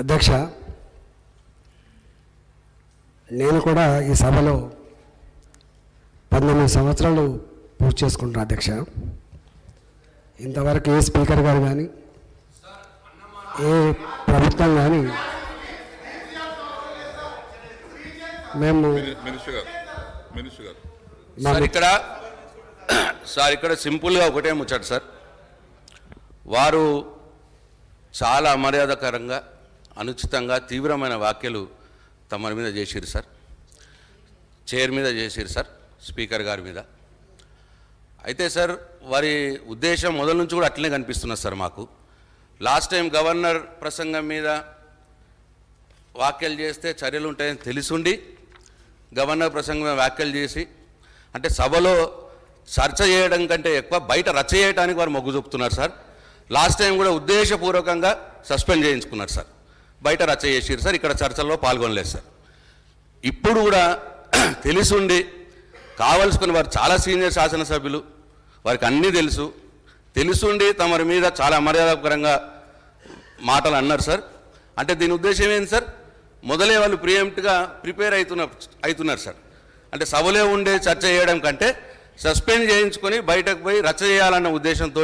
అధ్యక్ష, నేను కూడా ఈ సభలో 19 సంవత్సరాలు పూర్తి చేసుకుంటున్నా అధ్యక్ష. ఇంతవరకు ఏ స్పీకర్ గారు కానీ ఏ ప్రభుత్వం కానీ మేము ఇక్కడ సింపుల్గా ఒకటే ముచ్చట సార్. వారు చాలా అమర్యాదకరంగా అనుచితంగా తీవ్రమైన వ్యాఖ్యలు తమ మీద చేసిరు సార్, చైర్ మీద చేసిరు సార్, స్పీకర్ గారి మీద. అయితే సార్ వారి ఉద్దేశం మొదల నుంచి కూడా అట్లనే కనిపిస్తున్నది సార్ మాకు. లాస్ట్ టైం గవర్నర్ ప్రసంగం మీద వ్యాఖ్యలు చేస్తే చర్యలు ఉంటాయని తెలిసుండి గవర్నర్ ప్రసంగం మీద వ్యాఖ్యలు చేసి అంటే సభలో చర్చ చేయడం కంటే ఎక్కువ బయట రచ్చ చేయడానికి వారు మొగ్గు చూపుతున్నారు సార్. లాస్ట్ టైం కూడా ఉద్దేశపూర్వకంగా సస్పెండ్ చేయించుకున్నారు సార్, బయట రచ్చ చేసిరు సార్, ఇక్కడ చర్చల్లో పాల్గొనలేదు సార్. ఇప్పుడు కూడా తెలిసుండి కావలసుకుని వారు చాలా సీనియర్ శాసనసభ్యులు, వారికి అన్నీ తెలుసుండి తమరి మీద చాలా అమర్యాదకరంగా మాటలు అన్నారు సార్. అంటే దీని ఉద్దేశం ఏంటి సార్? మొదలే వాళ్ళు ప్రియంప్ట్గా ప్రిపేర్ అవుతున్నారు సార్. అంటే సభలో ఉండే చర్చ చేయడం కంటే సస్పెండ్ చేయించుకొని బయటకు పోయి రచ్చ చేయాలన్న ఉద్దేశంతో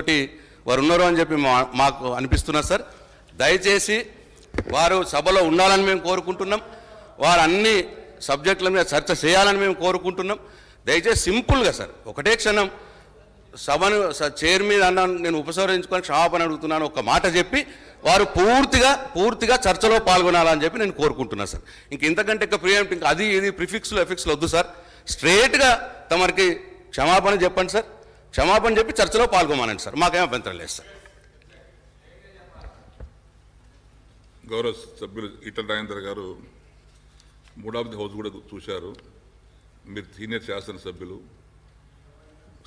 వారు ఉన్నారు అని చెప్పి మాకు అనిపిస్తున్నారు సార్. దయచేసి వారు సభలో ఉండాలని మేము కోరుకుంటున్నాం, వారు అన్ని సబ్జెక్టుల మీద చర్చ చేయాలని మేము కోరుకుంటున్నాం. దయచేసి సింపుల్గా సార్ ఒకటే క్షణం సభను చైర్ మీద అన్నాను, నేను ఉపసంహరించుకొని క్షమాపణ అడుగుతున్నాను ఒక మాట చెప్పి వారు పూర్తిగా చర్చలో పాల్గొనాలని చెప్పి నేను కోరుకుంటున్నాను సార్. ఇంతకంటే ఇంకా ప్రియంప్ట్ ఇంకా అది ఇది ప్రిఫిక్స్లు ఎఫిక్స్లు వద్దు సార్. స్ట్రేట్గా తమరికి క్షమాపణ చెప్పండి సార్, క్షమాపణ చెప్పి చర్చలో పాల్గొమానండి సార్, మాకేం అభ్యంతరం లేదు సార్. గౌరవ సభ్యులు ఈటల రాజేందర్ గారు మూడ్ ఆఫ్ ది హౌస్ కూడా చూశారు. మీరు సీనియర్ శాసనసభ్యులు,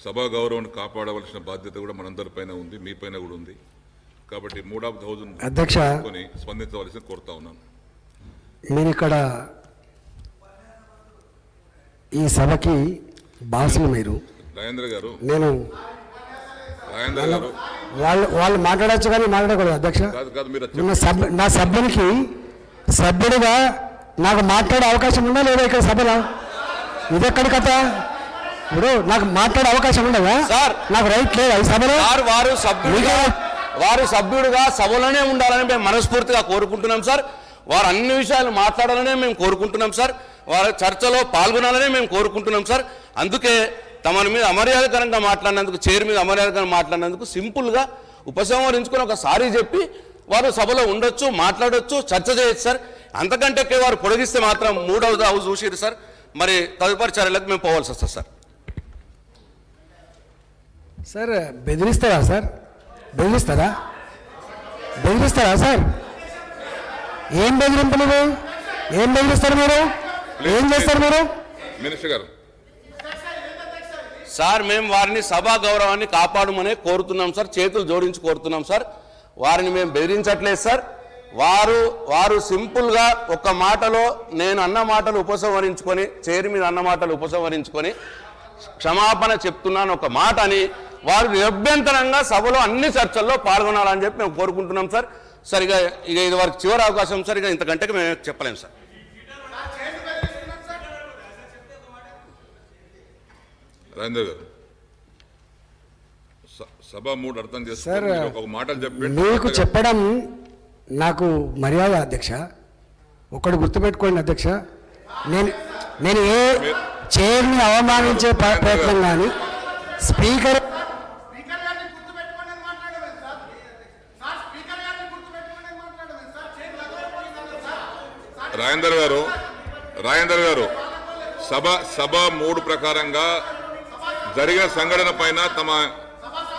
సభా గౌరవాన్ని కాపాడవలసిన బాధ్యత కూడా మనందరిపైన ఉంది, మీ పైన కూడా ఉంది. కాబట్టి మూడ్ ఆఫ్ ది హౌస్ అధ్యక్ష స్పందించవలసి కోరుతా ఉన్నాను. మీరు ఇక్కడ ఈ సభకి బాసులు మీరు రాజేంద్ర గారు, నేను వాళ్ళు మాట్లాడచ్చు కానీ మాట్లాడకూడదు అధ్యక్ష. నా సభ్యుడిగా నాకు మాట్లాడే అవకాశం ఉందా లేదా ఇక్కడ సభలో? ఇది ఎక్కడి కథ? ఇప్పుడు నాకు మాట్లాడే అవకాశం ఉండదా సార్? నాకు రైట్ లేదా ఈ సభలో? వారు సభ్యుడిగా సభలోనే ఉండాలని మేము మనస్ఫూర్తిగా కోరుకుంటున్నాం సార్. వారు అన్ని విషయాలు మాట్లాడాలనే మేము కోరుకుంటున్నాం సార్. వారు చర్చలో పాల్గొనాలనే మేము కోరుకుంటున్నాం సార్. అందుకే తమని మీద అమర్యాదకరంగా మాట్లాడినందుకు, చైర్ మీద అమర్యాదకరంగా మాట్లాడినందుకు సింపుల్గా ఉపసంహరించుకొని ఒక సారీ చెప్పి వారు సభలో ఉండొచ్చు, మాట్లాడొచ్చు, చర్చ చేయొచ్చు సార్. అంతకంటే వారు పొడిగిస్తే మాత్రం మూడవది హౌస్ చూసిరు సార్, మరి తదుపరి చర్యలకు మేము పోవాల్సి వస్తుంది సార్. సార్ బెదిరిస్తారా సార్? బెదిరిస్తారా సార్? ఏం బెదిరింపులు? ఏం బెదిరిస్తారు మీరు? ఏం చేస్తారు మీరు? మినిస్టర్ గారు సార్, మేము వారిని సభా గౌరవాన్ని కాపాడమనే కోరుతున్నాం సార్, చేతులు జోడించి కోరుతున్నాం సార్. వారిని మేము బెదిరించట్లేదు సార్. వారు సింపుల్గా ఒక మాటలో నేను అన్న మాటలు ఉపసంహరించుకొని, చైర్ మీద అన్న మాటలు ఉపసంహరించుకొని క్షమాపణ చెప్తున్నాను ఒక మాట అని వారు నిరభ్యంతరంగా సభలో అన్ని చర్చల్లో పాల్గొనాలని చెప్పి మేము కోరుకుంటున్నాం సార్. సరిగా ఇది వారికి చివరి అవకాశం సార్, ఇక ఇంతకంటే మేము చెప్పలేము సార్. రాజేంద్ర గారు, సభ మూడు అర్థం చేస్తారు, ఒక మాట చెప్పి మీకు చెప్పడం నాకు మర్యాద అధ్యక్ష. ఒకటి గుర్తుపెట్టుకోండి అధ్యక్ష, నేను ఏ చైర్ని అవమానించే ప్రయత్నం కానీ స్పీకర్ రాజేందర్ గారు సభ మూడు ప్రకారంగా జరిగిన సంఘటన పైన తమ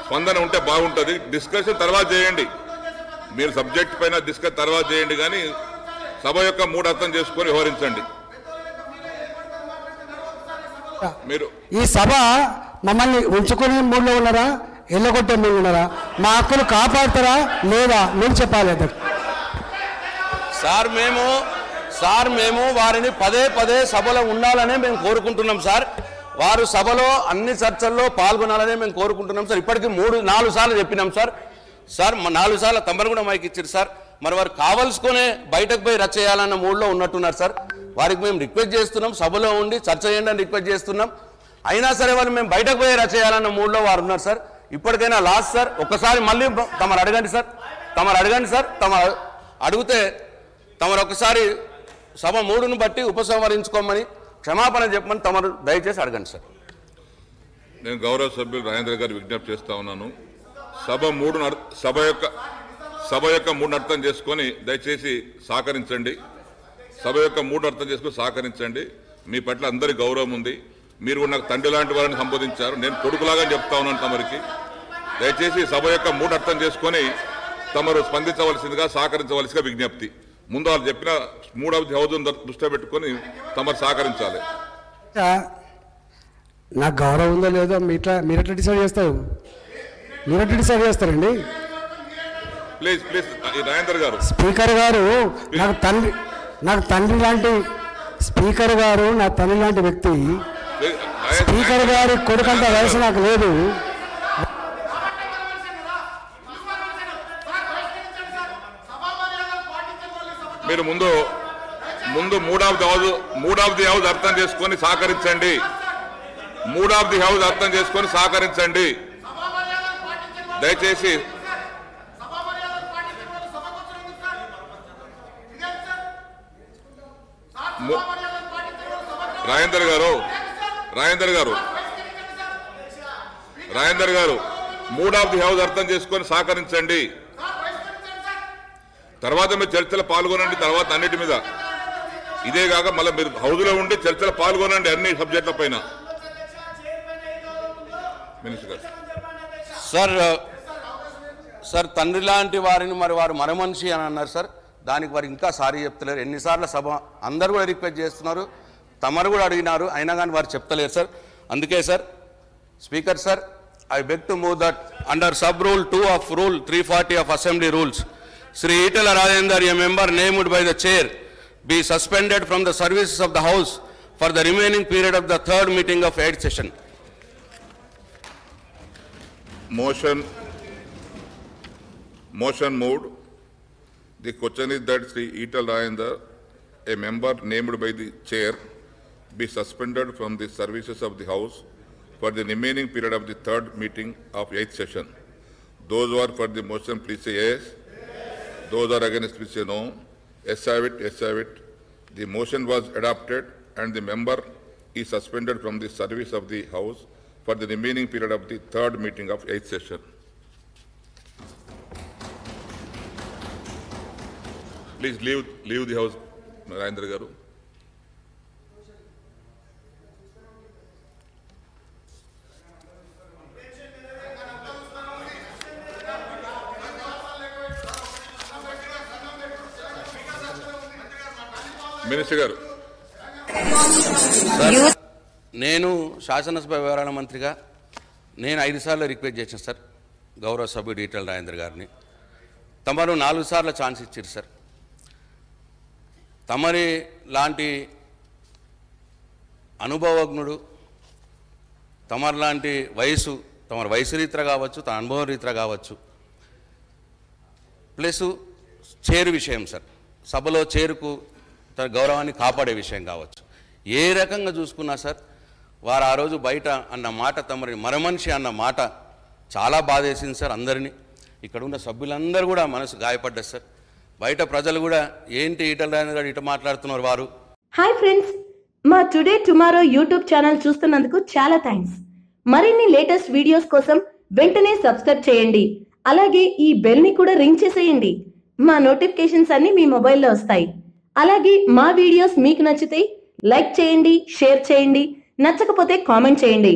స్పందన ఉంటే బాగుంటుంది. డిస్కషన్ తర్వాత చేయండి, మీరు సబ్జెక్ట్ పైన డిస్కస్ తర్వాత చేయండి, కానీ సభ యొక్క మూడు అర్థం చేసుకొని వ్యవహరించండి. మీరు ఈ సభ మమ్మల్ని ఉంచుకునే మూడులో ఉన్నారా, ఎల్లగొట్టే మూడు ఉన్నారా? మా హక్కులు కాపాడతారా లేదా మీరు చెప్పాలి సార్. మేము వారిని పదే సభలో ఉండాలనే మేము కోరుకుంటున్నాం సార్. వారు సభలో అన్ని చర్చల్లో పాల్గొనాలనే మేము కోరుకుంటున్నాం సార్. ఇప్పటికీ 3-4 సార్లు చెప్పినాం సార్. 4 సార్లు తమరు కూడా మైక్ ఇచ్చారు సార్. మరి వారు కావలసుకునే బయటకు పోయి రచ్చ చేయాలన్న మూడ్లో ఉన్నట్టున్నారు సార్. వారికి మేము రిక్వెస్ట్ చేస్తున్నాం, సభలో ఉండి చర్చ చేయండి అని రిక్వెస్ట్ చేస్తున్నాం. అయినా సరే వాళ్ళు మేము బయటకు పోయి రచ్చ చేయాలన్న మూడ్లో వారు ఉన్నారు సార్. ఇప్పటికైనా లాస్ట్ సార్, ఒక్కసారి మళ్ళీ తమరు అడగండి సార్, తమరు అడిగితే తమరు ఒకసారి సభ మూడును బట్టి ఉపసంహరించుకోమని క్షమాపణ చెప్పమని తమరు దయచేసి అడగండి సార్. నేను గౌరవ సభ్యులు రాజేంద్ర గారు విజ్ఞప్తి చేస్తా ఉన్నాను. సభ యొక్క మూడు అర్థం చేసుకొని దయచేసి సహకరించండి. సభ యొక్క మూడు అర్థం చేసుకొని సహకరించండి. మీ పట్ల అందరి గౌరవం ఉంది. మీరు నాకు తండ్రి లాంటి వారిని సంబోధించారు, నేను కొడుకులాగా చెప్తా ఉన్నాను తమరికి. దయచేసి సభ యొక్క మూడు అర్థం చేసుకొని తమరు స్పందించవలసిందిగా సహకరించవలసిగా విజ్ఞప్తి. ముందు వాళ్ళు చెప్పిన మూడవది హౌజును దృష్టిలో పెట్టుకొని తమరు సహకరించాలి. నాకు గౌరవం ఉందో లేదో మీరెట్లా డిసైడ్ చేస్తారండి? ప్లీజ్ రాజేందర్ గారు. స్పీకర్ గారు నాకు తండ్రి లాంటి స్పీకర్ గారు, నా తండ్రి లాంటి వ్యక్తి. స్పీకర్ గారి కొడుకంత వయసు నాకు లేదు. మీరు ముందు మూడవది హౌస్ అర్థం చేసుకొని సహకరించండి. మూడవది హౌస్ అర్థం చేసుకొని సహకరించండి దయచేసి. రాజేందర్ గారు మూడవది హౌస్ అర్థం చేసుకొని సహకరించండి. తర్వాత మీరు చర్చలో పాల్గొనండి. తర్వాత అన్నిటి మీద ఇదే కాక మళ్ళీ మీరు హౌస్లో ఉండి చర్చలో పాల్గొనండి అన్ని సబ్జెక్టుల పైన. మినిస్టర్ గారు. సార్ తండ్రి లాంటి వారిని మరి వారు మరమనిషి అని అన్నారు సార్. దానికి వారు ఇంకా సారీ చెప్తలేరు. ఎన్నిసార్లు సభ అందరూ కూడా రిక్వెస్ట్ చేస్తున్నారు, తమరు కూడా అడిగినారు, అయినా కానీ వారు చెప్తలేరు సార్. అందుకే sir speaker sir, I beg to move that under sub rule 2 of Rule 340 of Assembly Rules, Sri Itala Rajendra, a member named by the chair, be suspended from the services of the House for the remaining period of the third meeting of 8th session. Motion moved. The question is that Sri Itala Rajendra, a member named by the chair, be suspended from the services of the House for the remaining period of the third meeting of 8th session. Those who are for the motion, please say yes. Those are against, please say no. Yes, have it. Yes, have it. The motion was adopted and the member is suspended from the service of the House for the remaining period of the third meeting of 8th session. Please leave the House, Narendra Garu. Minister గారు. నేను శాసనసభ వ్యవహారాల మంత్రిగా నేను 5 సార్లు request చేశాను sir గౌరవ సభ్యుడు ఈటెల రాజేందర్ గారిని. తమరు 4 సార్లు ఛాన్స్ ఇచ్చారు సార్. తమరి లాంటి అనుభవజ్ఞుడు, తమరు లాంటి వయసు, తమరు వయసు రీత్యా కావచ్చు, తమ అనుభవం రీత్యా కావచ్చు, ప్లస్ చేరు విషయం సార్, సభలో చేరుకు తన గౌరవాన్ని కాపాడే విషయం కావచ్చు, ఏ రకంగా చూసుకున్నా సార్ వారు ఆ రోజు బయట అన్న మాట, తమరి మరమనిషి అన్న మాట చాలా బాధేసింది సార్ అందరినీ. ఇక్కడ ఉన్న సభ్యులందరూ కూడా మనసు గాయపడ్డారు సార్. బయట ప్రజలు కూడా ఏంటి ఈటెల రాజేందర్ గారు ఇటు మాట్లాడుతున్నారు వారు. హాయ్ ఫ్రెండ్స్, మా టుడే టుమారో యూట్యూబ్ ఛానల్ చూస్తున్నందుకు చాలా థ్యాంక్స్. మరిన్ని లేటెస్ట్ వీడియోస్ కోసం వెంటనే సబ్స్క్రైబ్ చేయండి. అలాగే ఈ బెల్ ని కూడా రింగ్ చేసేయండి. మా నోటిఫికేషన్స్ అన్ని మీ మొబైల్లో వస్తాయి. అలాగే మా వీడియోస్ మీకు నచ్చితే లైక్ చేయండి, షేర్ చేయండి, నచ్చకపోతే కామెంట్ చేయండి.